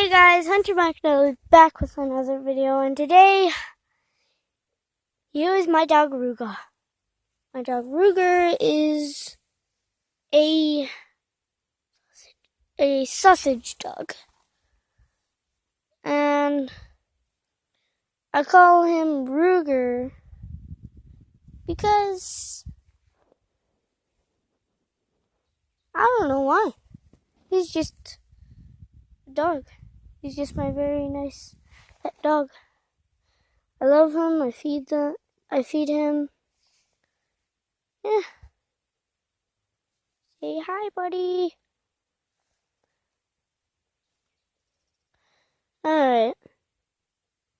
Hey guys, Hunter McNally back with another video, and today, here is my dog Ruger. My dog Ruger is a sausage dog, and I call him Ruger because I don't know why. He's just a dog. He's just my very nice pet dog. I love him. I feed him. Yeah. Say hi, buddy. Alright.